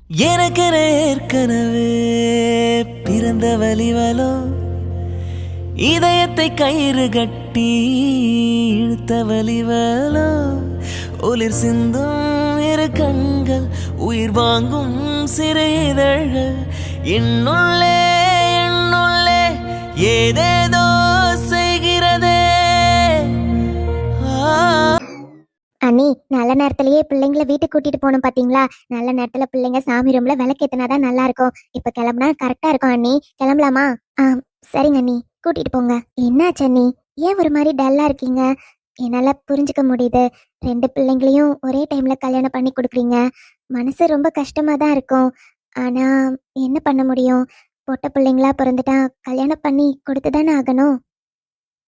எனக்கென ஏற்கனவே பிறந்த வலிவலோ இதயத்தை கயிறு கட்டி இழுத்த வலிவலோ ஒளிர் சிந்தும் இரு கண்கள் உயிர் வாங்கும் சிறு இதழ்கள் என்னுள்ளே என்னுள்ளே ஏதேதோ செய்கிறதே. அண்ணி, நல்ல நேரத்திலேயே பிள்ளைங்களை வீட்டுக்கு கூட்டிட்டு போகணும் பாத்தீங்களா? நல்ல நேரத்துல பிள்ளைங்க சாமி ரூம்ல விளக்கேத்தினாதான் நல்லா இருக்கும். இப்ப கிளம்புனா கரெக்டா இருக்கும். அண்ணி கிளம்பலாமா? சரிங்க அண்ணி, கூட்டிட்டு போங்க. என்னாச்சு அண்ணி, ஏன் ஒரு மாதிரி டல்லா இருக்கீங்க? என்னால புரிஞ்சுக்க முடியுது. 2 பிள்ளைங்களையும் ஒரே டைம்ல கல்யாணம் பண்ணி கொடுக்குறீங்க. மனசு ரொம்ப கஷ்டமா தான் இருக்கும். ஆனா என்ன பண்ண முடியும்? பொட்ட பிள்ளைங்களா பிறந்துட்டா கல்யாணம் பண்ணி கொடுத்துதானே ஆகணும்.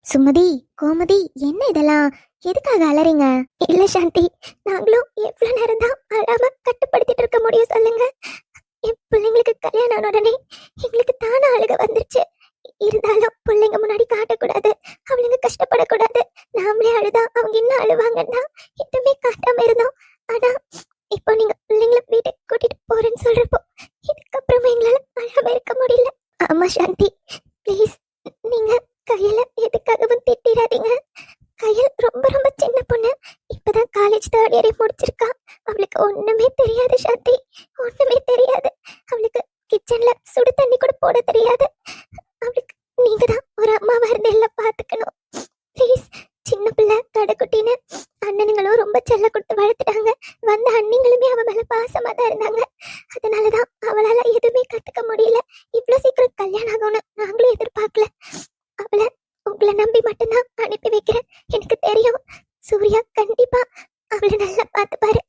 சுமதி, கோமதி, என்ன இதெல்லாம்? எதுக்காக அலறீங்க? இல்ல சாந்தி, நாங்களும் எவ்வளவு நேரம் தான் அழாம கட்டுப்படுத்திட்டு இருக்க முடியும் சொல்லுங்க? என் பிள்ளைங்களுக்கு கல்யாணம் ஆன உடனே எங்களுக்கு தானே அழுக வந்துருச்சு. இருந்தாலும் பிள்ளைங்க முன்னாடி காட்டக்கூடாது, அவளுங்க கஷ்டப்படக்கூடாது. நாமளே அழுதா அவங்க இன்னும் அழுவாங்கன்னா எதுவுமே காட்டாம இருந்தோம். ஆனா இப்போ நீங்க பிள்ளைங்களை வீட்டுக்கு கூட்டிட்டு போறேன்னு சொல்றப்போ இதுக்கப்புறமா எங்களால அழாம இருக்க முடியல. ஆமா சாந்தி, ப்ளீஸ் நீங்க கையில எதுக்காகவும் திட்டிடாதீங்க. கையில் ரொம்ப ரொம்ப சின்ன பொண்ணு, இப்பதான் காலேஜ் 3rd இயர் முடிச்சிருக்கா. அவளுக்கு ஒண்ணுமே தெரியாது சாந்தி, ஒண்ணுமே தெரியாது. அவளுக்கு கிச்சன்ல சுடு தண்ணி கூட போட தெரியாது. அவளுக்கு நீங்க தான் ஒரு அம்மாவா இருந்து எல்லாம் பாத்துக்கணும். ப்ளீஸ். சின்ன பிள்ளை கடைக்குட்டின்னு அண்ணனுங்களும் ரொம்ப செல்ல கொடுத்து வளர்த்துட்டாங்க. வந்த அண்ணிங்களுமே அவ மேல பாசமா தான் இருந்தாங்க. அதனாலதான் அவளால எதுவுமே கத்துக்க முடியல. இவ்வளவு சீக்கிரம் கல்யாணம் ஆகும்னு நாங்களும் எதிர்பார்க்கல. அவளை உங்களை நம்பி மட்டும்தான் அனுப்பி வைக்கிறேன். எனக்கு தெரியும் சூர்யா கண்டிப்பா அவளை நல்லா பார்த்துப்பாரு.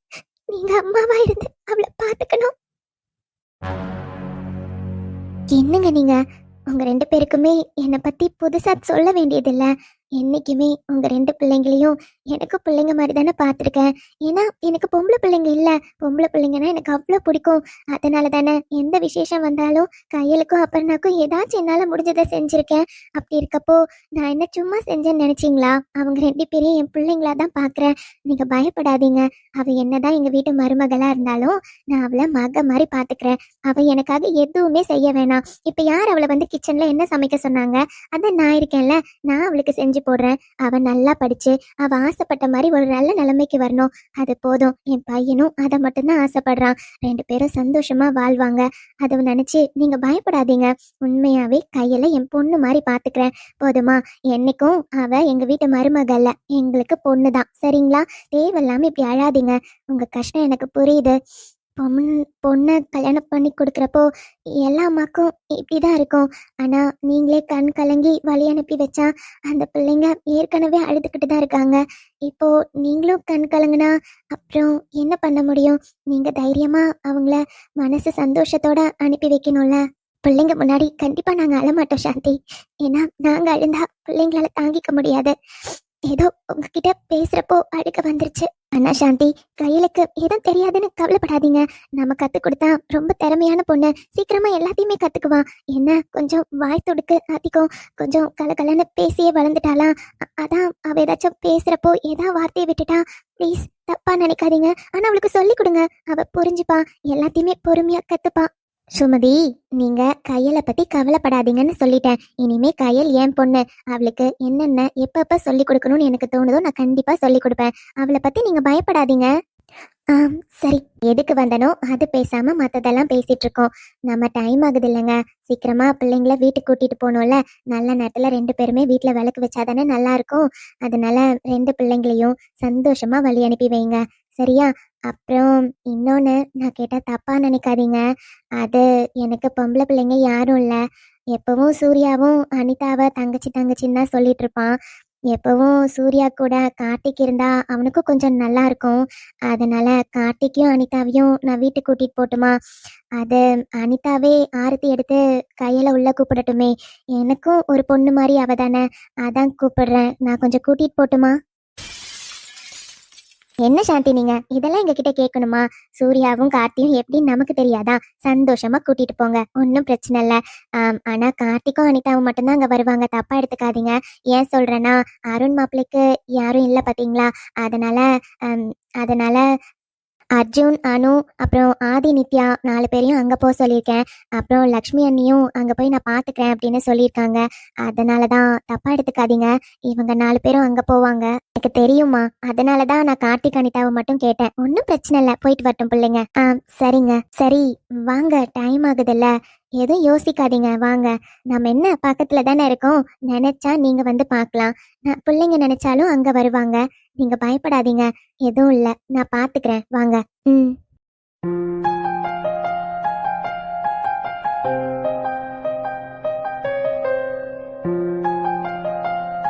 நீங்க அம்மாவா இருந்து அவளை பார்த்துக்கணும். என்னங்க நீங்க? உங்க 2 பேருக்குமே என்னை பத்தி புதுசா சொல்ல வேண்டியதில்லை. என்னைக்குமே உங்க 2 பிள்ளைங்களையும் எனக்கு பிள்ளைங்க மாதிரி தானே பார்த்துருக்கேன். ஏன்னா எனக்கு பொம்பளை பிள்ளைங்க இல்லை. பொம்பளை பிள்ளைங்கன்னா எனக்கு அவ்வளோ பிடிக்கும். அதனால தானே எந்த விசேஷம் வந்தாலும் கையலுக்கும் அப்புறனாக்கும் ஏதாச்சும் என்னால் முடிஞ்சதை செஞ்சுருக்கேன். அப்படி இருக்கப்போ நான் என்ன சும்மா செஞ்சேன்னு நினச்சிங்களா? அவங்க 2 பேரையும் என் பிள்ளைங்களா தான் பார்க்குறேன். நீங்கள் பயப்படாதீங்க. அவள் என்னதான் எங்கள் வீட்டு மருமகளாக இருந்தாலும் நான் அவளை மக மாதிரி பார்த்துக்கிறேன். அவள் எனக்காக எதுவுமே செய்ய வேணாம். இப்போ யார் அவளை வந்து கிச்சனில் என்ன சமைக்க சொன்னாங்க? அதான் நான் இருக்கேன்ல, நான் அவளுக்கு செஞ்சு போடுறேன். அவ நல்லா படிச்சு அவ ஆசைப்பட்ட மாதிரி ஒரு நல்ல நிலைமைக்கு வரணும். அது போதும். என் பையனும் அதை மட்டும்தான் ஆசைப்படுறான். 2 பேரும் சந்தோஷமா வாழ்வாங்க. அதை நினைச்சு நீங்க பயப்படாதீங்க. உண்மையாவே கையில என் பொண்ணு மாதிரி பாத்துக்கிறேன். போதுமா? என்னைக்கும் அவ எங்க வீட்டு மருமகள்ல, எங்களுக்கு பொண்ணுதான். சரிங்களா? தேவையில்லாம இப்படி அழாதீங்க. உங்க கஷ்டம் எனக்கு புரியுது. பொண்ணை கல்யாணம் பண்ணி கொடுக்குறப்போ எல்லா அம்மாக்கும் இப்படிதான் இருக்கும். ஆனா நீங்களே கண் கலங்கி வழி அனுப்பி வச்சா அந்த பிள்ளைங்க ஏற்கனவே அழுதுகிட்டு தான் இருக்காங்க. இப்போ நீங்களும் கண் கலங்குனா அப்புறம் என்ன பண்ண முடியும்? நீங்க தைரியமா அவங்கள மனசு சந்தோஷத்தோட அனுப்பி வைக்கணும்ல. பிள்ளைங்க முன்னாடி கண்டிப்பா நாங்க அழமாட்டோம் சாந்தி. ஏன்னா நாங்க அழுந்தா பிள்ளைங்களால தாங்கிக்க முடியாது. ஏதோ உங்ககிட்ட பேசுறப்போ அழுக வந்துருச்சு. அண்ணா சாந்தி, கையிலுக்கு எதுவும் தெரியாதுன்னு கவலைப்படாதீங்க. நம்ம கத்து கொடுத்தா ரொம்ப திறமையான பொண்ணு, சீக்கிரமா எல்லாத்தையுமே கத்துக்குவா. என்ன கொஞ்சம் வாய் துடுக்கு அதிகம், கொஞ்சம் கலகலன்னு பேசியே வளர்ந்துட்டாளா. அதான் அவ ஏதாச்சும் பேசுறப்போ ஏதாவது வார்த்தையை விட்டுட்டா. ப்ளீஸ் தப்பா நினைக்காதீங்க. ஆனா அவளுக்கு சொல்லி கொடுங்க, அவ புரிஞ்சுப்பா. எல்லாத்தையுமே பொறுமையா கத்துப்பா. சுமதி, நீங்க கையலை பத்தி கவலைப்படாதீங்கன்னு சொல்லிட்டேன். இனிமே கையல் என் பொண்ணு. அவளுக்கு என்னென்ன எப்பப்ப சொல்லி கொடுக்கணும்னு எனக்கு தோணுதோ நான் கண்டிப்பா சொல்லி கொடுப்பேன். அவளை பத்தி நீங்க பயப்படாதீங்க. சரி. எதுக்கு வந்தனோ அது பேசாம மத்ததெல்லாம் பேசிட்டு இருக்கோம். நம்ம டைம் ஆகுது இல்லைங்க. சீக்கிரமா பிள்ளைங்கள வீட்டுக்கு கூட்டிட்டு போகணும்ல. நல்ல நேரத்துல 2 பேருமே வீட்டுல விளக்கு வச்சாதானே நல்லா இருக்கும். அதனால 2 பிள்ளைங்களையும் சந்தோஷமா வழி அனுப்பி வைங்க. சரியா? அப்புறம் இன்னொன்னு, நான் கேட்டா தப்பா நினைக்காதீங்க. அது எனக்கு பொம்பளை பிள்ளைங்க யாரும் இல்ல. எப்பவும் சூர்யாவும் அனிதாவை தங்கச்சி தங்கச்சின்னு தான் சொல்லிட்டு இருப்பான். எப்பவும் சூர்யா கூட கார்த்திக் இருந்தா அவனுக்கும் கொஞ்சம் நல்லா இருக்கும். அதனால கார்த்திக்கையும் அனிதாவையும் நான் வீட்டுக்கு கூட்டிட்டு போட்டுமா? அது அனிதாவே ஆரத்தி எடுத்து கையில உள்ள கூப்பிடட்டுமே. எனக்கும் ஒரு பொண்ணு மாதிரி அவ தானே, அதான் கூப்பிடுறேன். நான் கொஞ்சம் கூட்டிட்டு போட்டுமா? என்ன சாந்தி, நீங்க இதெல்லாம் எங்க கிட்ட கேட்கணுமா? சூர்யாவும் கார்த்தியும் எப்படின்னு நமக்கு தெரியாதா? சந்தோஷமா கூட்டிட்டு போங்க, ஒன்றும் பிரச்சனை இல்லை. ஆனா கார்த்திக்கும் அனிதாவும் மட்டும்தான் அங்க வருவாங்க, தப்பா எடுத்துக்காதீங்க. ஏன் சொல்றேன்னா, அருண் மாப்பிள்ளைக்கு யாரும் இல்லை பாத்தீங்களா? அதனால அதனால அர்ஜுன், அனு, அப்புறம் ஆதி, நித்யா 4 பேரையும் அங்கே போக சொல்லியிருக்கேன். அப்புறம் லக்ஷ்மி அண்ணியும் அங்கே போய் நான் பார்த்துக்கிறேன் அப்படின்னு சொல்லியிருக்காங்க. அதனால தான் தப்பாக எடுத்துக்காதீங்க. இவங்க 4 பேரும் அங்கே போவாங்க. எனக்கு தெரியுமா, அதனால தான் நான் கார்த்திக் அனிதாவை மட்டும் கேட்டேன். ஒன்றும் பிரச்சனை இல்லை, போயிட்டு வரட்டும் பிள்ளைங்க. சரிங்க. சரி வாங்க, டைம் ஆகுதுல்ல. எதுவும் யோசிக்காதீங்க, வாங்க. நம்ம என்ன பக்கத்துல தானே இருக்கோம். நினைச்சா நீங்க வந்து பார்க்கலாம். நான் பிள்ளைங்க நினைச்சாலும் அங்க வருவாங்க. நீங்க பயப்படாதீங்க, எதுவும் இல்ல, நான் பாத்துக்கிறேன், வாங்க. ம்.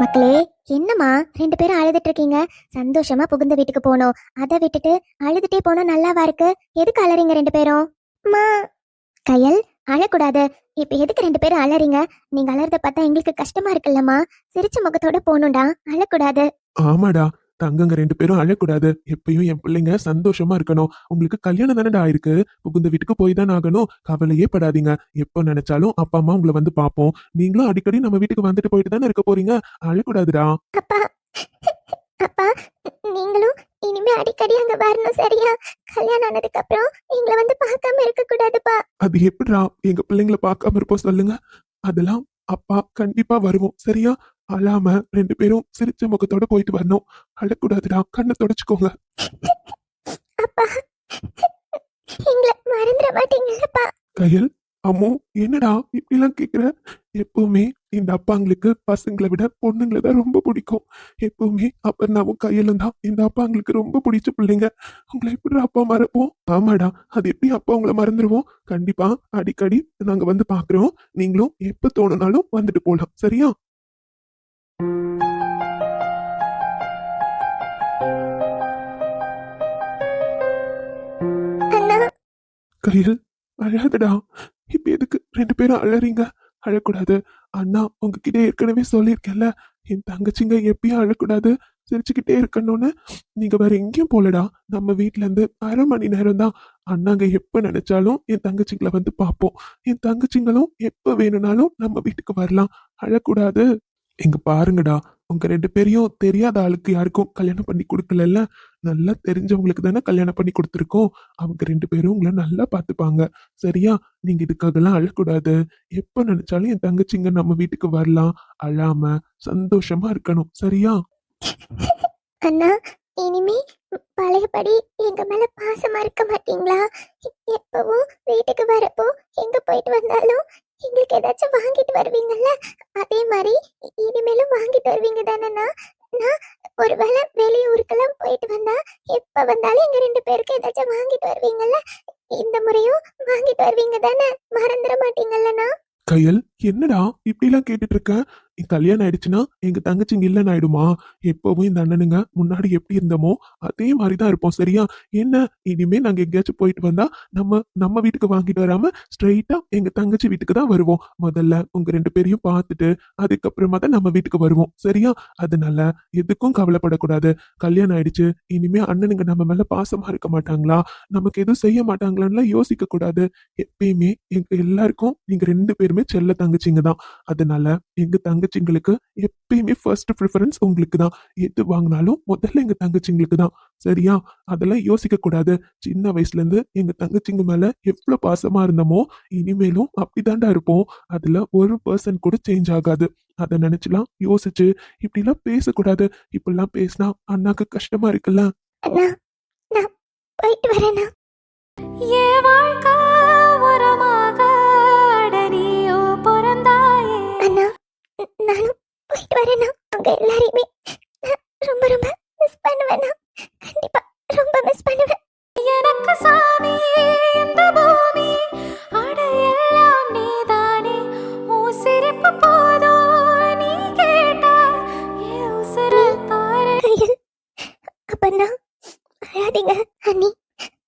மக்களே, என்னம்மா 2 பேரும் அழுதுட்டு இருக்கீங்க? சந்தோஷமா புகுந்த வீட்டுக்கு போனோம், அதை விட்டுட்டு அழுதுட்டே போனோம் நல்லாவா இருக்கு? எதுக்கு அலறீங்க 2 பேரும்? அம்மா. கயல், அழக்கூடாது. இப்ப எதுக்கு 2 பேரும் அலறீங்க? நீங்க அலறத பார்த்தா எங்களுக்கு கஷ்டமா இருக்குல்லம்மா. சிரிச்ச முகத்தோட போகணும்டா, அழக்கூடாது. ஆமாடா, தங்கங்க 2 பேரும் அழக்கூடாது. எப்பயும் என் பிள்ளைங்க சந்தோஷமா இருக்கணும். உங்களுக்கு கல்யாணம் தானடா ஆயிருக்கு, புகுந்த வீட்டுக்கு போய் தான் ஆகணும். கவலையே படாதீங்க. எப்போ நினைச்சாலும் அப்பா அம்மா உங்களை வந்து பார்ப்போம். நீங்களும் அடிக்கடி நம்ம வீட்டுக்கு வந்துட்டு போயிட்டு தானே இருக்க போறீங்க. அழக்கூடாதுடா. அப்பா, அப்பா, நீங்களும் இனிமே அடிக்கடி அங்க வரணும், சரியா? கல்யாணம் ஆனதுக்கு அப்புறம் எங்களை வந்து பார்க்காம இருக்க கூடாதுப்பா. அது எப்படிடா எங்க பிள்ளைங்களை பார்க்காம இருப்போம் சொல்லுங்க? அதெல்லாம் அப்பா கண்டிப்பா வருவோம், சரியா? அழாம 2 பேரும் சிரிச்ச முகத்தோட போயிட்டு வரணும். அழக்கூடாதுடா, கண்ணை தொடச்சுக்கோங்க. அப்பா, எங்களை மறந்துட மாட்டீங்களப்பா? கயல், அம்மோ, என்னடா இப்படிலாம் கேக்குற? எப்பவுமே இந்த அப்பாங்களுக்கு பசங்களை விட பொண்ணுங்களை தான் ரொம்ப பிடிக்கும். எப்பவுமே அப்பர்னாவும் கையிலும் தான் இந்த அப்பாங்களுக்கு ரொம்ப பிடிச்ச பிள்ளைங்க. உங்களை எப்படி அப்பா மறப்போம்? ஆமாடா, அது எப்படி அப்பா உங்களை மறந்துடுவோம்? கண்டிப்பா அடிக்கடி நாங்க வந்து பாக்குறோம். நீங்களும் எப்ப தோணுனாலும் வந்துட்டு போலாம், சரியா? அண்ணா. கையில், அழாதடா. இப்ப எதுக்கு 2 பேரும் அழறீங்க? அழக்கூடாது. அண்ணா உங்ககிட்ட ஏற்கனவே சொல்லியிருக்கேன்ல, என் தங்கச்சிங்க எப்பயும் அழக்கூடாது, சிரிச்சுக்கிட்டே இருக்கணும்னு. நீங்க வேற எங்கேயும் போலடா. நம்ம வீட்ல இருந்து 1/2 மணி நேரம் தான். அண்ணாங்க எப்ப நினைச்சாலும் என் தங்கச்சிங்களை வந்து பார்ப்போம். என் தங்கச்சிங்களும் எப்ப வேணும்னாலும் நம்ம வீட்டுக்கு வரலாம். அழக்கூடாது. இங்க பாருங்கடா, உங்க 2 பேரையும் தெரியாத ஆளுக்கு யாருக்கும் கல்யாணம் பண்ணி கொடுக்கல. நல்லா தெரிஞ்சவங்களுக்கு தானே கல்யாணம் பண்ணி கொடுத்துருக்கோம். அவங்க 2 பேரும் உங்களை நல்லா பார்த்துப்பாங்க, சரியா? நீங்க இதுக்காகலாம் அழக்கூடாது. எப்ப நினைச்சாலும் என் தங்கச்சிங்க நம்ம வீட்டுக்கு வரலாம். அழாம சந்தோஷமா இருக்கணும், சரியா? அண்ணா, இனிமே பழையபடி எங்க மேல பாசமா இருக்க மாட்டீங்களா? எப்பவும் வீட்டுக்கு வரப்போ எங்க போயிட்டு வந்தாலும் எங்களுக்கு ஏதாச்சும் வாங்கிட்டு வருவீங்கல்ல, அதே மாதிரி இனிமேலும் வாங்கிட்டு வருவீங்க தானேண்ணா? நான் ஒருவேளை வெளியூருக்கெல்லாம் போயிட்டு வந்தா எப்ப வந்தாலும் எங்க 2 பேருக்கு ஏதாச்சும் வாங்கிட்டு வருவீங்கல்ல, இந்த முறையும் வாங்கிட்டு வருவீங்க தானே? மறந்துட மாட்டீங்கல்லண்ணா? கையல், என்னடா இப்படிலாம் கேட்டுட்டு இருக்க? என் கல்யாணம் ஆயிடுச்சுன்னா எங்க தங்கச்சிங்க இல்லைன்னு ஆயிடுமா? எப்பவும் இந்த அண்ணனுங்க முன்னாடி எப்படி இருந்தோமோ அதே மாதிரிதான் இருப்போம், சரியா? என்ன, இனிமே நாங்க எங்கேயாச்சும் போயிட்டு வந்தா நம்ம வீட்டுக்கு வாங்கிட்டு வராம ஸ்ட்ரெயிட்டா எங்க தங்கச்சி வீட்டுக்கு தான் வருவோம். முதல்ல உங்க 2 பேரையும் பார்த்துட்டு அதுக்கப்புறமா தான் நம்ம வீட்டுக்கு வருவோம், சரியா? அதனால எதுக்கும் கவலைப்படக்கூடாது. கல்யாணம் ஆயிடுச்சு, இனிமே அண்ணனுங்க நம்ம மேல பாசமா இருக்க மாட்டாங்களா, நமக்கு எதுவும் செய்ய மாட்டாங்களான்னு யோசிக்க கூடாது. எப்பயுமே எங்க எல்லாருக்கும் நீங்க 2 பேருமே செல்ல தங்கச்சிங்க தான். அதனால எங்க தங்கச்சிங்களுக்கு எப்பயுமே ஃபர்ஸ்ட் ப்ரிஃபரன்ஸ் உங்களுக்கு தான். எது வாங்கினாலும் முதல்ல எங்க தங்கச்சிங்களுக்கு தான், சரியா? அதெல்லாம் யோசிக்க கூடாது. சின்ன வயசுல இருந்து எங்க தங்கச்சிங்க மேல எவ்வளவு பாசமா இருந்தோமோ இனிமேலும் அப்படிதான்டா இருப்போம். அதுல 1% கூட சேஞ்ச் ஆகாது. அதை நினைச்சுலாம் யோசிச்சு இப்படிலாம் பேசக்கூடாது. இப்படிலாம் பேசினா அண்ணாக்கு கஷ்டமா இருக்குல்ல. அண்ணா, நான் போயிட்டு வரேண்ணா. என் வாழ்க்கை உரமாக அடனியோ பிறந்தாயே. அண்ணா, நானும் போயிட்டு வரேண்ணா. உங்க எல்லாரையுமே நான் ரொம்ப ரொம்ப மிஸ் பண்ணுவேண்ணா. கண்டிப்பா ரொம்ப மிஸ் பண்ணுவேன். எனக்கு சாமி இந்த பூமி அட எல்லாம் நீதானே. உன் சிரிப்பு போதும் நீ கேட்டா என் உசுரை தாரே. கையில், அப்பண்ணா அழாதீங்க அண்ணி.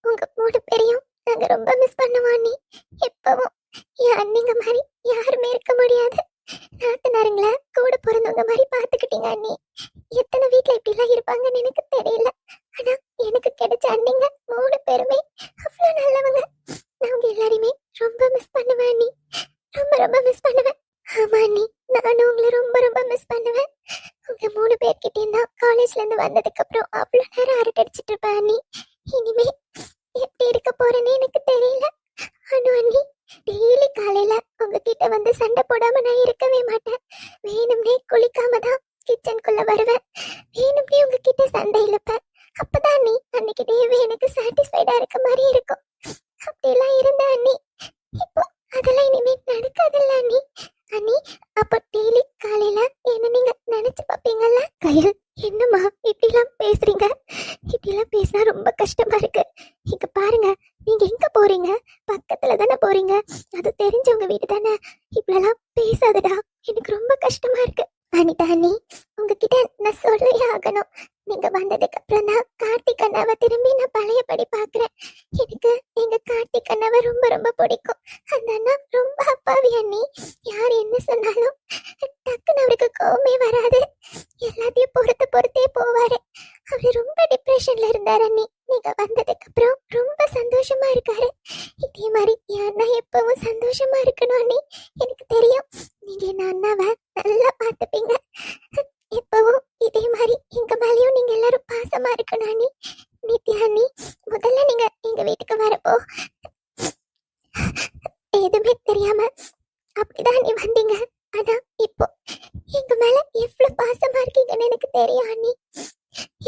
உங்க 3 பேரையும் நாங்க ரொம்ப மிஸ் பண்ணுவோம் அண்ணி. எப்பவும் என் அண்ணிங்க மாதிரி யாருமே இருக்க முடியாது. நாத்தனாருங்கள கூட பிறந்தவங்க மாதிரி பாத்துக்கிட்டீங்க அண்ணி. எத்தனை வீட்டுல இப்படி எல்லாம் இருப்பாங்கன்னு எனக்கு தெரியல. ஆனா எனக்கு கிடைச்ச அண்ணிங்க 3 பேருமே அவ்வளவு நல்லவங்க. நான் உங்க எல்லாரையுமே ரொம்ப மிஸ் பண்ணுவேன் அண்ணி. ரொம்ப ரொம்ப மிஸ் பண்ணுவேன். ஆமா அண்ணி, நானும் உங்களை ரொம்ப ரொம்ப மிஸ் பண்ணுவேன். உங்க 3 பேர்கிட்டயும் தான் காலேஜ்ல இருந்து வந்ததுக்கு அப்புறம் அவ்வளவு நேரம் அரட்டடிச்சிட்டு இருப்பேன் அண்ணி. இனிமே போறேன்னு எனக்கு தெரியல. அனு அண்ணி, டெய்லி காலையில உங்ககிட்ட வந்து சண்டை போடாம நான் இருக்கவே மாட்டேன். வேணும்னே குளிக்காம தான் கிச்சனுக்குள்ள வருவேன். வேணும்னே உங்ககிட்ட சண்டை இழுப்பேன். அப்பதான் நீ அன்னைக்கு டேவே எனக்கு சாட்டிஸ்ஃபைடா இருக்க மாதிரி இருக்கும். அப்படியெல்லாம் இருந்த அண்ணி, இப்போ அதெல்லாம் இனிமே நடக்காதுல்ல அண்ணி. அண்ணி, அப்போ டெய்லி காலையில என்ன நீங்க நினைச்சு பாப்பீங்கல்ல? கயல், என்னம்மா இப்படிலாம் பேசுறீங்க? இப்படிலாம் பேசினா ரொம்ப கஷ்டமா இருக்கு. இங்க பாருங்க, நீங்க எங்க போறீங்க? பக்கத்துல தானே போறீங்க. அது தெரிஞ்சவங்க வீடு தானே. இப்படிலாம் பேசாதடா, எனக்கு ரொம்ப கஷ்டமா இருக்கு. அனிதா அண்ணி, உங்ககிட்ட நான் சொல்லவே ஆகணும். நீங்க வந்ததுக்கு அப்புறம் தான் கார்த்திக் அண்ணாவை திரும்பி நான் பழையபடி பாக்குறேன். எனக்கு எங்க கார்த்திக் அண்ணாவை ரொம்ப ரொம்ப பிடிக்கும். அந்த அண்ணா ரொம்ப அப்பாவி அண்ணி. யார் என்ன சொன்னாலும் டக்குன்னு அவருக்கு கோவமே வராது. எல்லாத்தையும் பொறுத்தே போவாரு. அவரு ரொம்ப டிப்ரெஷன்ல இருந்தாரு அண்ணி. நீங்க வந்ததுக்கு அப்புறம் ரொம்ப சந்தோஷமா இருக்காரு. இதே மாதிரி என் அண்ணா எப்பவும் சந்தோஷமா இருக்கணும் அண்ணி. எனக்கு தெரியும் நீங்க என்ன அண்ணாவை நல்லா பார்த்துப்பீங்க. எப்பவும் இதே மாதிரி எங்க மேலயும் நீங்க எல்லாரும் பாசமா இருக்கணும் அண்ணி. நித்யா அண்ணி, முதல்ல நீங்க எங்க வீட்டுக்கு வரப்போ எதுவுமே தெரியாம அப்படிதான் நீ வந்தீங்க. ஆனா இப்போ எங்க மேல எவ்வளவு பாசமா இருக்கீங்கன்னு எனக்கு தெரியும் அண்ணி.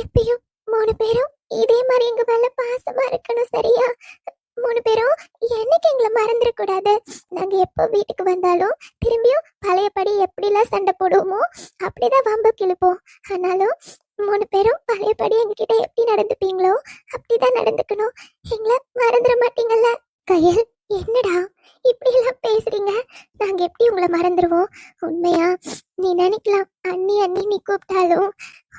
எப்பயும் 3 பேரும் இதே மாதிரி எங்க மேல பாசமா இருக்கணும், சரியா? 3 பேரும் என்னைக்கு எங்களை மறந்துடக்கூடாது. நாங்க எப்போ வீட்டுக்கு வந்தாலும் திரும்பியும் பழையபடி எப்படிலாம் சண்டை போடுவோமோ அப்படிதான் வம்பு கிழிப்போம். ஆனாலும் 3 பேரும் பழையபடி எங்ககிட்ட எப்படி நடந்துப்பீங்களோ அப்படிதான் நடந்துக்கணும். எங்களை மறந்துட மாட்டீங்கல்ல? கயல், என்னடா இப்படி எல்லாம் பேசுறீங்க? நாங்க எப்படி உங்களை மறந்துடுவோம்? உண்மையா நீ நினைக்கலாம், அண்ணி அண்ணி நீ கூப்பிட்டாலும்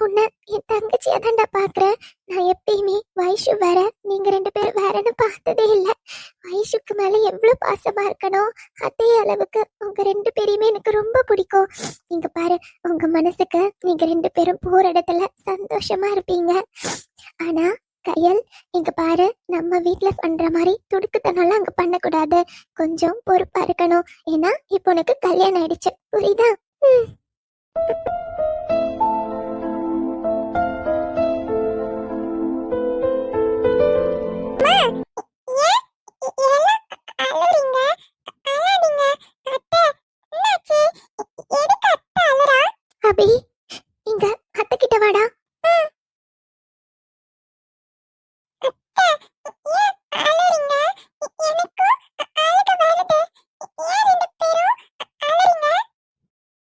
உன்னை என் தங்கச்சியா தான்டா பாக்குறேன். நான் எப்பயுமே வைஷு வேற, நீங்க 2 பேரும் வேறன்னு பார்த்ததே இல்லை. வைஷுக்கு மேல எவ்வளவு பாசமா இருக்கணும், அதே அளவுக்கு உங்க 2 பேரையுமே எனக்கு ரொம்ப பிடிக்கும். நீங்க பாரு, உங்க மனசுக்கு நீங்க 2 பேரும் போற இடத்துல சந்தோஷமா இருப்பீங்க. ஆனா கயல், இங்க பாரு, நம்ம வீட்டுல பண்ற மாதிரி துடுக்குத்தனம்லாம் அங்க பண்ணக்கூடாது. கொஞ்சம் பொறுப்பா இருக்கணும். ஏன்னா இப்போ உனக்கு கல்யாணம் ஆயிடுச்சு, புரியுதா? அபி, இங்க அத்தை கிட்ட வாடா.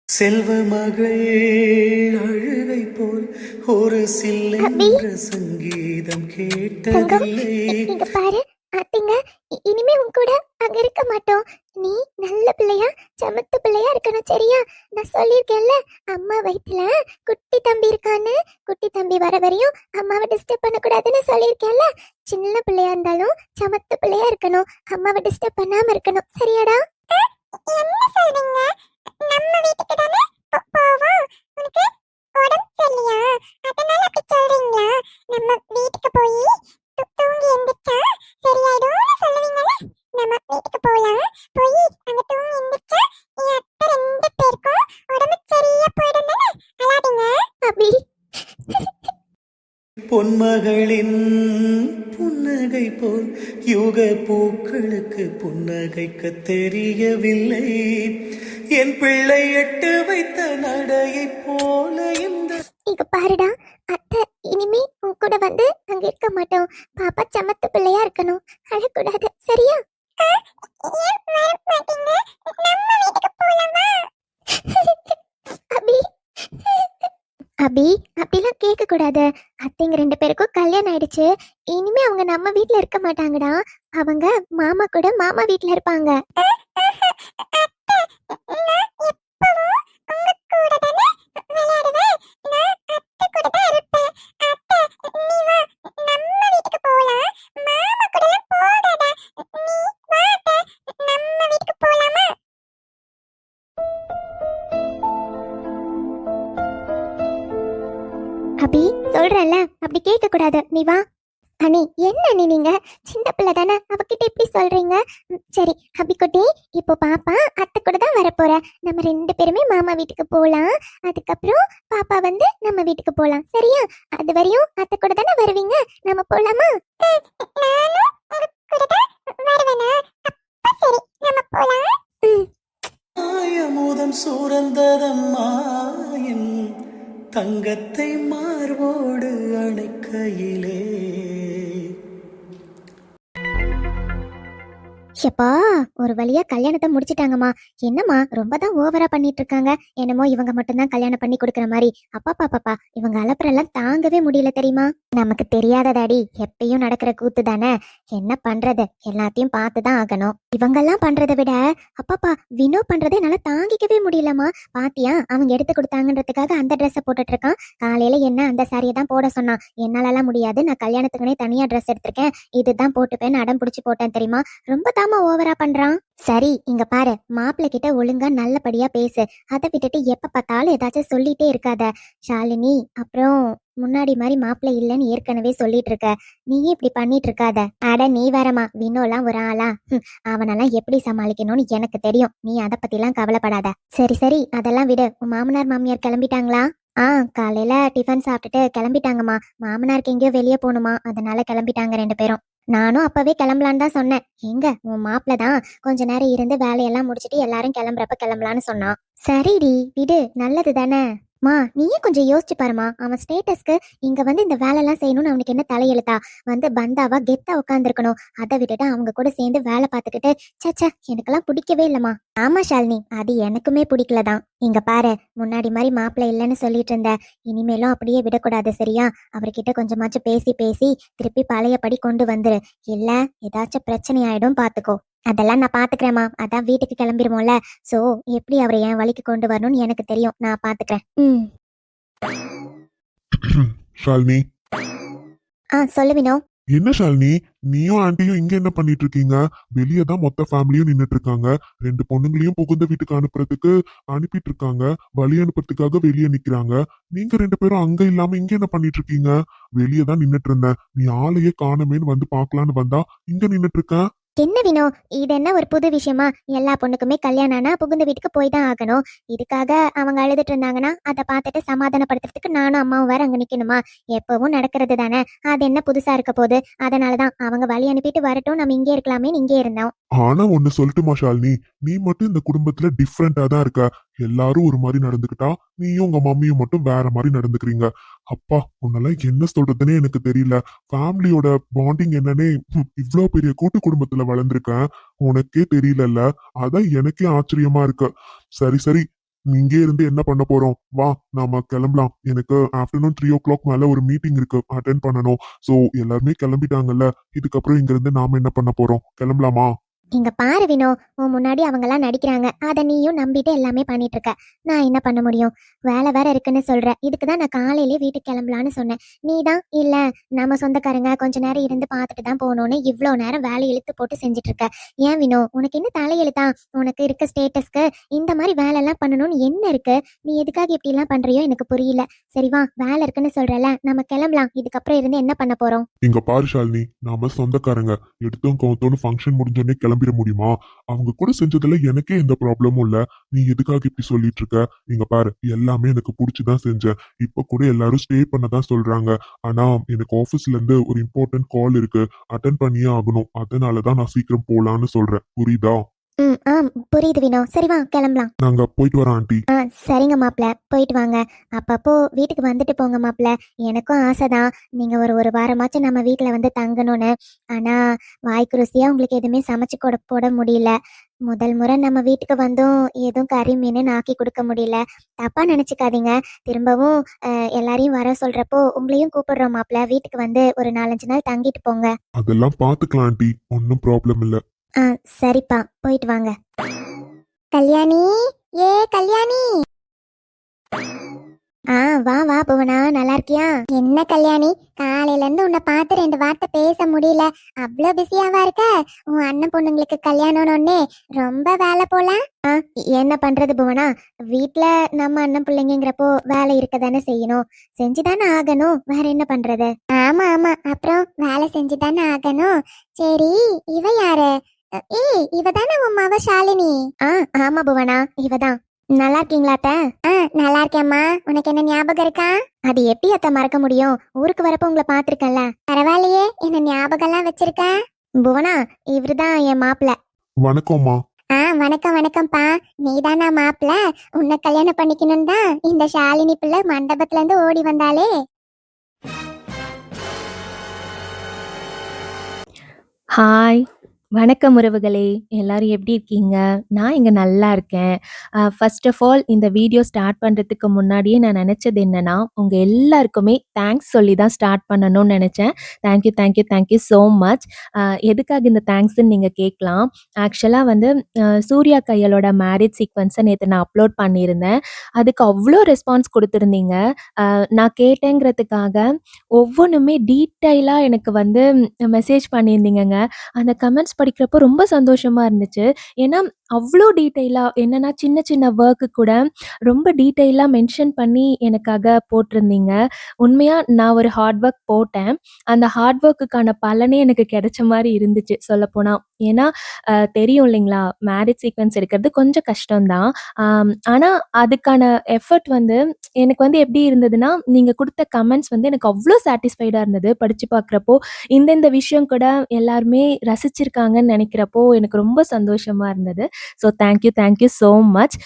செல்வ மகள் அழுகை போல் ஒரு சில்லென்ற சங்கீதம் கேட்டதில்லை. இங்க பாரு அத்திங்க, இனிமே உன் கூட அங்க இருக்க மாட்டோம். நீ நல்ல பிள்ளையா, சமத்து பிள்ளையா இருக்கணும், சரியா? நான் சொல்லியிருக்கேன்ல, அம்மா வயித்துல குட்டி தம்பி இருக்கான்னு. குட்டி தம்பி வர வரையும் அம்மாவை டிஸ்டர்ப் பண்ணக்கூடாதுன்னு சொல்லியிருக்கேன்ல. சின்ன பிள்ளையா இருந்தாலும் சமத்து பிள்ளையா இருக்கணும், அம்மாவை டிஸ்டர்ப் பண்ணாம இருக்கணும், சரியாடா? என்ன சொல்றீங்க? நம்ம வீட்டுக்கு தானே போவோம். உனக்கு உடம்பு சரியில்லையா, அதனால அப்படி சொல்றீங்களா? நம்ம வீட்டுக்கு போய் தூங்கி எந்திரிச்சா சரியாயிடும்னு சொல்லுவீங்கல்ல. நம்ம வீட்டுக்கு போலாம். போய் அங்க தூங்கி எந்திரிச்சா என் அத்தை 2 பேருக்கும் உடம்பு சரியா போயிடும் தானே. அழாதீங்க அபி. பொன்மகளின் புன்னகை போல் யுக பூக்களுக்கு புன்னகைக்க தெரியவில்லை. என் பிள்ளை எட்டு வைத்த நடையை போல இந்த இங்க பாருடா அத்தை, இனிமே உன் கூட வந்து அங்க இருக்க மாட்டோம். பாப்பா சமத்து பிள்ளையா இருக்கணும், அழக்கூடாது, சரியா? அபி, அபி, அப்படிலாம் கேட்க கூடாது. அத்தைங்க 2 பேருக்கும் கல்யாணம் ஆயிடுச்சு. இனிமே அவங்க நம்ம வீட்ல இருக்க மாட்டாங்கடா. அவங்க மாமா கூட மாமா வீட்ல இருப்பாங்க. அபி, சொல்றல, அப்படி கேட்க கூடாது, நீ வா. அண்ணி, என்ன அண்ணி நீங்க சின்ன பிள்ளை தானே, அவகிட்ட எப்படி சொல்றீங்க? சரி அபி குட்டி, இப்போ பாப்பா அத்தை கூட தான் வரப்போற. நம்ம 2 பேருமே மாமா வீட்டுக்கு போலாம். அதுக்கப்புறம் பாப்பா வந்து நம்ம வீட்டுக்கு போலாம், சரியா? அது வரையும் அத்தை கூட தானே வருவீங்க, நம்ம போலாமா? நானும் உங்க கூட உள்ளம் சுரந்ததம்மா என் தங்கத்தை மார்போடு அணைக்கையிலே. ஷப்பா, ஒரு வழியா கல்யாணத்தை முடிச்சிட்டாங்கம்மா. என்னம்மா ரொம்ப தான் ஓவரா பண்ணிட்டு இருக்காங்க. என்னமோ இவங்க மட்டும்தான் கல்யாணம் பண்ணி கொடுக்குற மாதிரி. அப்பா பாப்பாப்பா, இவங்க அலப்பறெல்லாம் தாங்கவே முடியல தெரியுமா? நமக்கு தெரியாததாடி, எப்பயும் நடக்கிற கூத்து தானே. என்ன பண்றது, எல்லாத்தையும் பார்த்துதான் ஆகணும். இவங்கெல்லாம் பண்றதை விட அப்பாப்பா வினோ பண்றதை என்னால தாங்கிக்கவே முடியலம்மா. பாத்தியா, அவங்க எடுத்து கொடுத்தாங்கன்றதுக்காக அந்த ட்ரெஸ்ஸை போட்டுட்டு இருக்கான். காலையில என்ன அந்த சாரியை தான் போட சொன்னான். என்னாலலாம் முடியாது, நான் கல்யாணத்துக்குனே தனியா ட்ரெஸ் எடுத்திருக்கேன், இதுதான் போட்டுப்பேன்னு அடம் பிடிச்சி போட்டேன் தெரியுமா. ரொம்ப ஓவரா பண்றான். சரி, இங்க பாரு, மாப்பிள்ளை கிட்ட ஒழுங்கா நல்லபடியா பேசு. அதை விட்டுட்டு எப்ப பார்த்தாலும் ஏதாச்சும் சொல்லிட்டே இருக்காத ஷாலினி. அப்புறம் முன்னாடி மாதிரி மாப்பிள்ளை இல்லைன்னு ஏற்கனவே சொல்லிட்டு இருக்க, நீயே இப்படி பண்ணிட்டு இருக்காத. அட நீ வரமா, வினோலாம் ஒரு ஆளா? அவனெல்லாம் எப்படி சமாளிக்கணும்னு எனக்கு தெரியும். நீ அதை பத்திலாம் கவலைப்படாத. சரி சரி, அதெல்லாம் விடு. உன் மாமனார் மாமியார் கிளம்பிட்டாங்களா? காலையில டிஃபன் சாப்பிட்டுட்டு கிளம்பிட்டாங்கம்மா. மாமனாருக்கு எங்கேயோ வெளியே போகணுமா, அதனால கிளம்பிட்டாங்க 2 பேரும். நானும் அப்பவே கிளம்பலான்னு தான் சொன்னேன். எங்க உன் மாப்பிள்ள தான் கொஞ்ச நேரம் இருந்து வேலையெல்லாம் முடிச்சிட்டு எல்லாரும் கிளம்புறப்ப கிளம்பலான்னு சொன்னான். சரிடி விடு, நல்லது தானே. மா, நீயே கொஞ்சம் யோசிச்சு பாருமா. அவன் ஸ்டேட்டஸ்க்கு இங்க வந்து இந்த வேலையெல்லாம் செய்யணும்னு அவனுக்கு என்ன தலையெழுத்தா? வந்து பந்தாவா கெத்தா உட்காந்துருக்கணும். அதை விட்டுட்டு அவங்க கூட சேர்ந்து வேலை பார்த்துக்கிட்டு சச்சா, எனக்கெல்லாம் பிடிக்கவே இல்லம்மா. ஆமா ஷாலினி, அது எனக்குமே பிடிக்கலதான். இங்க பாரு, முன்னாடி மாதிரி மாப்பிள்ளை இல்லைன்னு சொல்லிட்டு இருந்த, இனிமேலும் அப்படியே விடக்கூடாது சரியா? அவர்கிட்ட கொஞ்சமாச்சும் பேசி பேசி திருப்பி பழையபடி கொண்டு வந்துரு. இல்ல ஏதாச்சும் பிரச்சனை ஆயிடும், பாத்துக்கோ. அதெல்லாம் நான் பாத்துக்கிறேம்மா. அதான் வீட்டுக்கு கிளம்பிருமோல. சோ எப்படி அவரை என் வழிக்கு கொண்டு வரணும்னு எனக்கு தெரியும், நான் பாத்துக்கிறேன். ஷாலினி, சொல்லு வினோ. என்ன ஷாலினி, நீயும் ஆண்டியும் இங்க என்ன பண்ணிட்டு இருக்கீங்க? வெளியே தான் மொத்த ஃபேமிலியும் நின்னுட்டு இருக்காங்க. 2 பொண்ணுங்களையும் புகுந்த வீட்டுக்கு அனுப்புறதுக்கு அனுப்பிட்டு இருக்காங்க. வழி அனுப்புறதுக்காக வெளியே நிக்கிறாங்க. நீங்க 2 பேரும் அங்க இல்லாம இங்க என்ன பண்ணிட்டு இருக்கீங்க? வெளியே தான் நின்னுட்டு இருந்தேன், நீ ஆளையே காணமேன்னு வந்து பாக்கலான்னு வந்தா இங்க நின்னுட்டு இருக்க. என்ன வினோ, இது என்ன ஒரு புது விஷயமா? எல்லா பொண்ணுக்குமே கல்யாணம்னா புகுந்த வீட்டுக்கு போய் தான் ஆகணும். இதுக்காக அவங்க அழுதுட்டு இருந்தாங்கன்னா அதை பார்த்துட்டு சமாதானப்படுத்துறதுக்கு நானும் அம்மாவும் வேற அங்க நிக்கணுமா? எப்பவும் நடக்கிறது தானே, அது என்ன புதுசா இருக்க போகுது? அதனாலதான் அவங்க வழி அனுப்பிட்டு வரட்டும், நம்ம இங்கே இருக்கலாமே இங்கே இருந்தோம். ஆனா ஒண்ணு சொல்லட்டுமா ஷாலினி, நீ மட்டும் இந்த குடும்பத்துல டிஃப்ரெண்டா தான் இருக்க. எல்லாரும் ஒரு மாதிரி நடந்துக்கிட்டா, நீயும் உங்க மம்மியும் மட்டும் வேற மாதிரி நடந்துக்கிறீங்க. அப்பா, உன்னெல்லாம் என்ன சொல்றதுன்னே எனக்கு தெரியல. ஃபேமிலியோட பாண்டிங் என்னன்னே இவ்ளோ பெரிய கூட்டு குடும்பத்துல வளர்ந்துருக்கேன், உனக்கே தெரியலல்ல. அதான் எனக்கே ஆச்சரியமா இருக்கு. சரி சரி, இங்கே இருந்து என்ன பண்ண போறோம்? வா, நாம கிளம்பலாம். எனக்கு ஆஃப்டர்நூன் 3 o'clock மேல ஒரு மீட்டிங் இருக்கு, அட்டென்ட் பண்ணணும். சோ எல்லாருமே கிளம்பிட்டாங்கல்ல, இதுக்கப்புறம் இங்க இருந்து நாம என்ன பண்ண போறோம்? கிளம்பலாமா? இங்க பாரு வினோ, உன் முன்னாடி அவங்க எல்லாம் நடிக்கிறாங்க, அதை நீயும் நம்பிட்டு எல்லாமே பண்ணிட்டு இருக்க. நான் என்ன பண்ண முடியும்? வேலை வேற இருக்குன்னு சொல்ற. இதுக்குதான் நான் காலையிலே வீட்டுக்கு கிளம்பலான்னு சொன்னேன். நீ தான் இல்ல, நம்ம சொந்தக்காரங்க கொஞ்ச நேரம் இருந்து பார்த்துட்டு தான் போகணும்னு இவ்வளோ நேரம் வேலை இழுத்து போட்டு செஞ்சுட்டு இருக்க. ஏன் வினோ, உனக்கு என்ன தலையெழுத்தா? உனக்கு இருக்க ஸ்டேட்டஸ்க்கு இந்த மாதிரி வேலை எல்லாம் பண்ணணும்னு என்ன இருக்கு? நீ எதுக்காக இப்படி எல்லாம் பண்றியோ எனக்கு புரியல. சரி வா, வேலை இருக்குன்னு சொல்றல, நம்ம கிளம்பலாம். இதுக்கப்புறம் இருந்து என்ன பண்ண போறோம்? இங்க பாரு ஷாலினி, நாம சொந்தக்காரங்க. எடுத்தோம் கவுத்தோன்னு ஃபங்க்ஷன் முடிஞ்சோடனே கிளம்பிட முடியுமா? அவங்க கூட செஞ்சதுல எனக்கே எந்த ப்ராப்ளமும் இல்ல. நீ எதுக்காக இப்படி சொல்லிட்டு இருக்க? இங்க பாரு, எல்லாமே எனக்கு பிடிச்சுதான் செஞ்சேன். இப்ப கூட எல்லாரும் ஸ்டே பண்ணதான் சொல்றாங்க. ஆனா எனக்கு ஆபீஸ்ல இருந்து ஒரு இம்பார்ட்டன்ட் கால் இருக்கு, அட்டென்ட் பண்ணியே ஆகணும். அதனாலதான் நான் சீக்கிரம் போலான்னு சொல்றேன், புரியுதா? புரியுது வினோ. சரி வா, கிளம்பலாம். நாங்க போயிட்டு வரோம் ஆண்டி. சரிங்க மாப்பிள்ள, போயிட்டு வாங்க. அப்பப்போ வீட்டுக்கு வந்துட்டு போங்க மாப்பிள்ள. எனக்கும் ஆசைதான் நீங்க ஒரு வாரமாச்சும் நம்ம வீட்டுல வந்து தங்கணும்னு. ஆனா வாய்க்கு ருசியா உங்களுக்கு எதுவுமே சமைச்சு போட முடியல. முதல் முறை நம்ம வீட்டுக்கு வந்தும் எதுவும் கறி மீன் ஆக்கி கொடுக்க முடியல. தப்பா நினைச்சுக்காதீங்க. திரும்பவும் எல்லாரையும் வர சொல்றப்போ உங்களையும் கூப்பிடுறோம் மாப்பிள்ள. வீட்டுக்கு வந்து ஒரு 4-5 நாள் தங்கிட்டு போங்க. அதெல்லாம் பாத்துக்கலாம் ஆண்டி, ஒன்னும் ப்ராப்ளம் இல்ல. சரிப்பா, போயிட்டு வாங்க. கல்யாணி, கல்யாணி. வா வா புவனா, நல்லா இருக்கியா? என்ன கல்யாணி, காலையில இருந்து உன்னை பார்த்து 2 வார்த்தை பேச முடியல. அவ்வளோ பிஸியாவா இருக்க? உன் அண்ணன் பொண்ணுங்களுக்கு கல்யாணம்னு ரொம்ப வேலை போல. என்ன பண்றது புவனா, வீட்டுல நம்ம அண்ணன் பிள்ளைங்கிறப்போ வேலை இருக்கதானே செய்யணும், செஞ்சுதானே ஆகணும். வேற என்ன பண்றது? ஆமா ஆமா, அப்புறம் வேலை செஞ்சுதானே ஆகணும். சரி, இவ யாரு? இவ தானே உன் மவ ஷாலினி? ஆமா புவனா, இவதான். நல்லா இருக்கீங்களா அத்தை? நல்லா இருக்கேம்மா. உனக்கு என்ன ஞாபகம் இருக்கா? அது எப்படி அத்தை மறக்க முடியும்? ஊருக்கு வரப்போ உங்களை பாத்திருக்கேன்ல. பரவாயில்லையே, என்ன ஞாபகம் எல்லாம் வச்சிருக்க. புவனா, இவருதான் என் மாப்பிள்ள. வணக்கம்மா. வணக்கம் வணக்கம்ப்பா. நீதானா மாப்பிள்ள? உன்னை கல்யாணம் பண்ணிக்கணும் தான் இந்த ஷாலினி பிள்ளை மண்டபத்துல இருந்து ஓடி வந்தாளே. ஹாய்! வணக்கம் உறவுகளே! எல்லாரும் எப்படி இருக்கீங்க? நான் இங்க நல்லா இருக்கேன். ஃபர்ஸ்ட் ஆஃப் ஆல் இந்த வீடியோ ஸ்டார்ட் பண்றதுக்கு முன்னாடியே நான் நெனச்சது என்னன்னா, உங்க எல்லாருக்குமே தேங்க்ஸ் சொல்லி தான் ஸ்டார்ட் பண்ணணும்னு நெனச்சேன். Thank you so much. எதுக்காக இந்த தேங்க்ஸ்ன்னு நீங்க கேட்கலாம். ஆக்சுவலா வந்து சூர்யா கையலோட மேரேஜ் சீக்வென்ஸ நேத்து நான் அப்லோட் பண்ணியிருந்தேன். அதுக்கு அவ்ளோ ரெஸ்பான்ஸ் குடுத்திருந்தீங்க. நான் கேட்டேங்கிறதுக்காக ஒவ்வொன்னுமே டீட்டெயிலா எனக்கு வந்து மெசேஜ் பண்ணியிருந்தீங்கங்க. அந்த கமெண்ட்ஸ் படிக்கிறப்போ ரொம்ப சந்தோஷமா இருந்துச்சு. ஏன்னா, அவ்ளோ டீட்டெயிலா என்னன்னா சின்ன சின்ன ஒர்க்கு கூட ரொம்ப டீட்டெயிலா மென்ஷன் பண்ணி எனக்காக போட்டிருந்தீங்க. உண்மையா நான் ஒரு ஹார்ட் ஒர்க் போட்டேன். அந்த ஹார்ட் ஒர்க்குக்கான பலனே எனக்கு கிடைச்ச மாரி இருந்துச்சு சொல்லப்போனா. ஏன்னா, தெரியும் இல்லைங்களா? மேரேஜ் சீக்வென்ஸ் எடுக்கிறது கொஞ்சம் கஷ்டம் தான். ஆனா அதுக்கான எஃபர்ட் வந்து எனக்கு வந்து எப்படி இருந்ததுன்னா, நீங்க குடுத்த கமெண்ட்ஸ் வந்து எனக்கு அவ்ளோ சாட்டிஸ்ஃபைடா இருந்தது. படிச்சு பார்க்குறப்போ, இந்த விஷயம் கூட எல்லாருமே ரசிச்சிருக்காங்கன்னு நெனைக்கிறப்போ, எனக்கு ரொம்ப சந்தோஷமா இருந்தது. So thank you so much.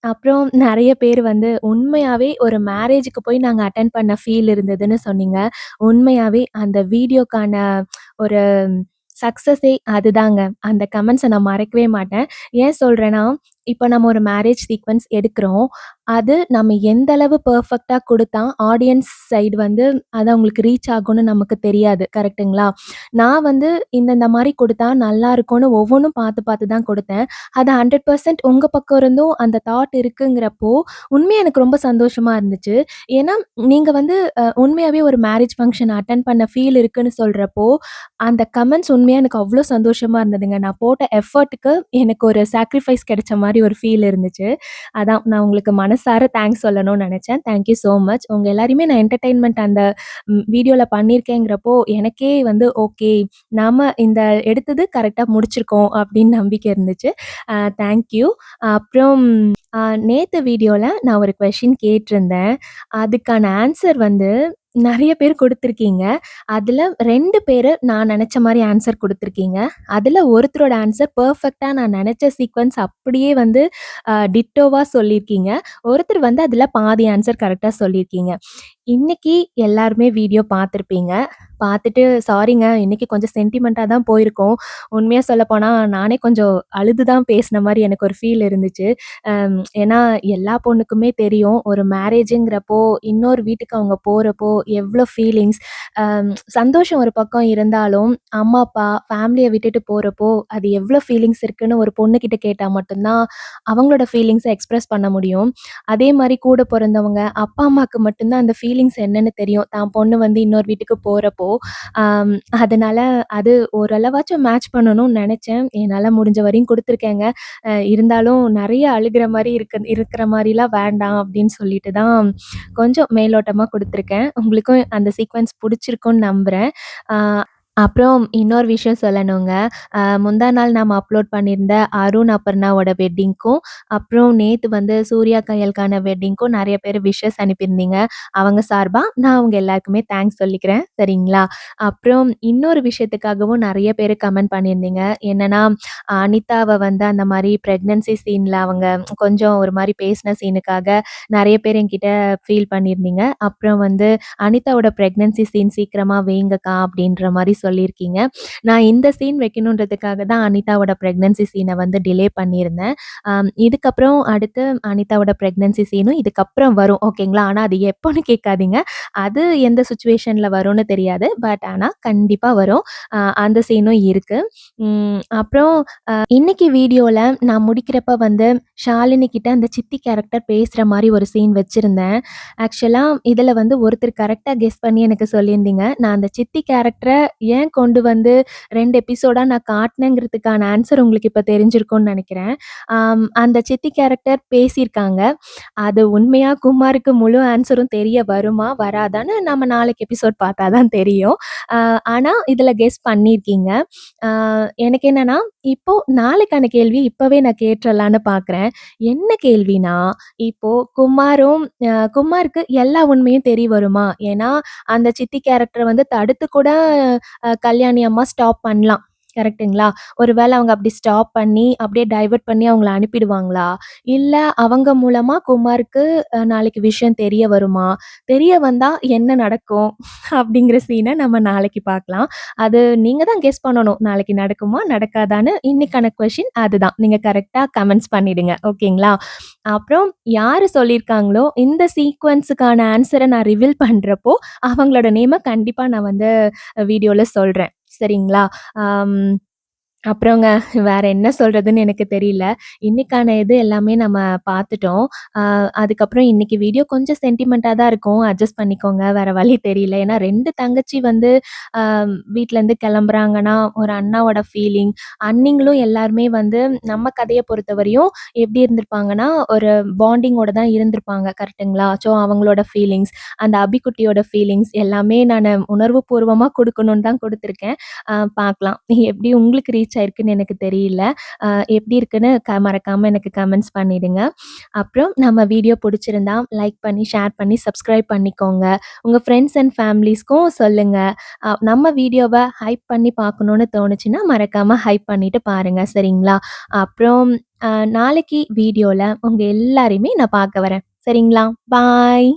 அப்புறம் நெறைய பேர் வந்து உண்மையாவே ஒரு மேரேஜுக்கு போய் நாங்க அட்டெண்ட் பண்ண ஃபீல் இருந்ததுன்னு சொன்னீங்க. உண்மையாவே அந்த வீடியோக்கான ஒரு சக்சஸே அதுதாங்க. அந்த கமெண்ட்ஸ நான் மறக்கவே மாட்டேன். ஏன் சொல்றேன்னா, இப்ப நம்ம ஒரு மேரேஜ் சீக்வென்ஸ் எடுக்கிறோம். அது நம்ம எந்த அளவு பெர்ஃபெக்ட்டா குடுத்தா ஆடியன்ஸ் சைடு வந்து அது அவங்களுக்கு ரீச் ஆகும்னு நமக்கு தெரியாது. கரெக்ட்டுங்களா? நான் வந்து இந்த மாரி குடுத்தா நல்லாருக்கும்னு ஒவ்வொன்னும் பார்த்து பார்த்து தான் குடுத்தேன். அது 100% உங்க பக்கம் இருந்தும் அந்த தாட் இருக்குங்கிறப்போ, உண்மையா எனக்கு ரொம்ப சந்தோஷமா இருந்துச்சு. ஏன்னா, நீங்க வந்து உண்மையாவே ஒரு மேரேஜ் ஃபங்ஷன் அட்டெண்ட் பண்ண ஃபீல் இருக்குன்னு சொல்றப்போ, அந்த கமெண்ட்ஸ் உண்மையா எனக்கு அவ்ளோ சந்தோஷமா இருந்ததுங்க. நான் போட்ட எஃபர்ட்டுக்கு எனக்கு ஒரு சாக்ரிஃபைஸ் கிடைச்ச மாரி ஒரு ஃபீல் இருந்துச்சு. அதான் நான் உங்களுக்கு மனசார தேங்க்ஸ் சொல்லணும்னு நெனச்சேன். Thank you so much. உங்க எல்லாரையுமே நான் என்டர்டெயின்மென்ட் அந்த வீடியோல பண்ணியிருக்கேங்கிறப்போ, எனக்கே வந்து ஓகே, நாம இந்த எடுத்தது கரெக்ட்டா முடிச்சிருக்கோம் அப்படின்னு நம்பிக்கை இருந்துச்சு. Thank you. அப்புறம் நேத்து வீடியோல நான் ஒரு கொஸ்டின் கேட்டிருந்தேன். அதுக்கான ஆன்சர் வந்து நெறைய பேர் குடுத்துருக்கீங்க. அதுல 2 பேரு நான் நெனச்ச மாரி ஆன்சர் குடுத்துருக்கீங்க. அதுல ஒருத்தரோட ஆன்சர் பெர்ஃபெக்ட்டா நான் நெனச்ச சீக்வென்ஸ் அப்படியே வந்து டிட்டோவா சொல்லியிருக்கீங்க. ஒருத்தர் வந்து அதுல பாதி ஆன்சர் கரெக்ட்டா சொல்லியிருக்கீங்க. இன்னைக்கு எல்லாருமே வீடியோ பார்த்துருப்பீங்க. பார்த்துட்டு சாரிங்க இன்னைக்கு கொஞ்சம் சென்டிமென்ட்டா தான் போயிருக்கும். உண்மையா சொல்லப்போனா நானே கொஞ்சம் அழுது தான் பேசின மாரி எனக்கு ஒரு ஃபீல் இருந்துச்சு. ஏன்னா எல்லா பொண்ணுக்குமே தெரியும் ஒரு மேரேஜுங்கிறப்போ இன்னொரு வீட்டுக்கு அவங்க போறப்போ எவ்வளோ ஃபீலிங்ஸ் சந்தோஷம் ஒரு பக்கம் இருந்தாலும் அம்மா, அப்பா, ஃபேமிலிய விட்டுட்டு போறப்போ அது எவ்வளோ ஃபீலிங்ஸ் இருக்குன்னு ஒரு பொண்ணுகிட்ட கேட்டா மட்டும் தான் அவங்களோட ஃபீலிங்ஸ எக்ஸ்பிரஸ் பண்ண முடியும். அதே மாரி கூட பொறந்தவங்க, அப்பா, அம்மாக்கு மட்டும் தான் அந்த ஃபீலிங்ஸ் என்னன்னு தெரியும். தான் பொண்ணு வந்து இன்னொரு வீட்டுக்கு போறப்போ. ஆம், அதனால அது ஓரளவாச்சும் மேட்ச் பண்ணணும்னு நெனச்சேன். என்னால முடிஞ்ச வரையும் குடுத்துருக்கேங்க. இருந்தாலும் நெறைய அழுகுற மாரி இருக்கிற மாரிலாம் வேண்டாம் அப்படின்னு சொல்லிட்டு தான் கொஞ்சம் மேலோட்டமா குடுத்துருக்கேன். உங்களுக்கும் அந்த சீக்வென்ஸ் புடிச்சிருக்கும்னு நம்புறேன். ஆ அப்புறம் இன்னொரு விஷயம் சொல்லணுங்க. முந்தா நாள் நாம அப்லோட் பண்ணியிருந்த அருண், அபர்ணாவோட வெட்டிங்க்கும், அப்புறம் நேத்து வந்து சூர்யா, கயலுக்கான வெட்டிங்க்கும் நெறைய பேர் விஷஸ் அனுப்பியிருந்தீங்க. அவங்க சார்பா நான் அவங்க எல்லாருக்குமே தேங்க்ஸ் சொல்லிக்கிறேன். சரிங்களா? அப்புறம் இன்னொரு விஷயத்துக்காகவும் நெறைய பேரு கமெண்ட் பண்ணியிருந்தீங்க. என்னன்னா, அனிதாவ வந்து அந்த மாரி பிரெக்னன்சி சீன்ல அவங்க கொஞ்சம் ஒரு மாரி பேசின சீனுக்காக நெறைய பேர் என்கிட்ட ஃபீல் பண்ணியிருந்தீங்க. அப்புறம் வந்து அனிதாவோட பிரெக்னன்சி சீன் சீக்கிரமா வைங்கக்கா அப்படின்ற மாரி சொல்லியிருக்கீங்க. நான் இந்த சீன் வைக்கணுன்றதுக்காக தான் அனிதாவோட பிரெக்னன்சி சீன வந்து டிலே பண்ணியிருந்தேன். இதுக்கப்புறம் அடுத்து அனிதாவோட பிரெக்னன்சி சீனும் இதுக்கப்புறம் வரும். ஓகேங்களா? ஆனா அது எப்போன்னு கேட்காதீங்க. அது எந்த சிச்சுவேஷன்ல வரும்னு தெரியாது. பட் ஆனா கண்டிப்பா வரும். அந்த சீனும் இருக்கு. அப்புறம் இன்னைக்கு வீடியோல நான் முடிக்கிறப்ப வந்து ஷாலினி கிட்ட அந்த சித்தி கேரக்டர் பேசுற மாரி ஒரு சீன் வச்சிருந்தேன். ஆக்சுவலா இதுல வந்து ஒருத்தர் கரெக்ட்டா கெஸ் பண்ணி எனக்கு சொல்லியிருந்தீங்க. நான் அந்த சித்தி கேரக்டர ஏன் கொண்டு வந்து 2 எபிசோடா நான் காட்டுனேங்கிறதுக்கான ஆன்சர் உங்களுக்கு இப்ப தெரிஞ்சிருக்கும்னு நெனைக்கிறேன். அந்த சித்தி கேரக்டர் பேசியிருக்காங்க. அது உண்மையா குமாருக்கு முழு ஆன்சரும் தெரிய வருமா? வராதான்னு நம்ம நாளைக்கு எபிசோட் பார்த்தா தான் தெரியும். ஆனா இதுல கெஸ் பண்ணியிருக்கீங்க. எனக்கு என்னன்னா, இப்போ நாளைக்கான கேள்வி இப்பவே நான் கேட்டுறலான்னு பார்க்குறேன். என்ன கேள்வினா, இப்போ குமாருக்கு எல்லா உண்மையும் தெரிய வருமா? ஏன்னா, அந்த சித்தி கேரக்டர வந்து தடுத்து கூட கல்யாணி அம்மா ஸ்டாப் பண்ணலாம். கரெக்ட்டுங்களா? ஒருவேள அவங்க அப்படி ஸ்டாப் பண்ணி, அப்படியே டைவர்ட் பண்ணி அவங்கள அனுப்பிடுவாங்களா? இல்ல அவங்க மூலமா குமாருக்கு நாளைக்கு விஷயம் தெரிய வருமா? தெரிய வந்தா என்ன நடக்கும்? அப்படிங்கிற சீன நம்ம நாளைக்கு பார்க்கலாம். அது நீங்க தான் கெஸ் பண்ணணும். நாளைக்கு நடக்குமா? நடக்காதான்னு? இன்னைக்கான கொஸ்டின் அதுதான். நீங்க கரெக்ட்டா கமெண்ட்ஸ் பண்ணிடுங்க. ஓகேங்களா? அப்புறம் யாரு சொல்லியிருக்காங்களோ, இந்த சீக்வென்ஸுக்கான ஆன்ஸர நான் ரிவீல் பண்றப்போ, அவங்களோட நேம கண்டிப்பா நான் வந்து வீடியோல சொல்றேன். சரிங்களா? அம் அப்புறங்க வேற என்ன சொல்றதுன்னு எனக்கு தெரியல. இன்னைக்கான இது எல்லாமே நம்ம பார்த்துட்டோம். அ அதுக்கப்புறம் இன்னைக்கு வீடியோ கொஞ்சம் சென்டிமென்ட்டா தான் இருக்கும். அட்ஜஸ்ட் பண்ணிக்கோங்க. வேற வழி தெரியல. ஏன்னா 2 தங்கச்சி வந்து அ வீட்லருந்து கிளம்புறாங்கன்னா, ஒரு அண்ணாவோட ஃபீலிங். அண்ணிங்களும் எல்லாருமே வந்து நம்ம கதைய பொறுத்தவரையும் எப்படி இருந்திருப்பாங்கன்னா, ஒரு பாண்டிங்கோட தான் இருந்திருப்பாங்க. கரெக்ட்டுங்களா? ஸோ அவங்களோட ஃபீலிங்ஸ், அந்த அபிக்குட்டியோட ஃபீலிங்ஸ் எல்லாமே நானு உணர்வு பூர்வமா குடுக்கணும்னு தான் குடுத்துருக்கேன். பார்க்கலாம். எப்படி உங்களுக்கு ரீச் ஆயிருக்குன்னு எனக்கு தெரியல. அ எப்படி இருக்குன்னு மறக்காம எனக்கு கமெண்ட்ஸ் பண்ணிடுங்க. அப்புறம் நம்ம வீடியோ புடிச்சிருந்தா லைக் பண்ணி, ஷேர் பண்ணி, சப்ஸ்கிரைப் பண்ணிக்கோங்க. உங்க ஃப்ரெண்ட்ஸ் அண்ட் ஃபேமிலீஸ்க்கும் சொல்லுங்க. நம்ம வீடியோவ ஹைப் பண்ணி பார்க்கணும்னு தோணுச்சுன்னா, மறக்காம ஹைப் பண்ணிட்டு பாருங்க. சரிங்களா? அப்புறம் நாளைக்கு வீடியோல உங்க எல்லாரையுமே நான் பார்க்க வரேன். சரிங்களா? பாய்.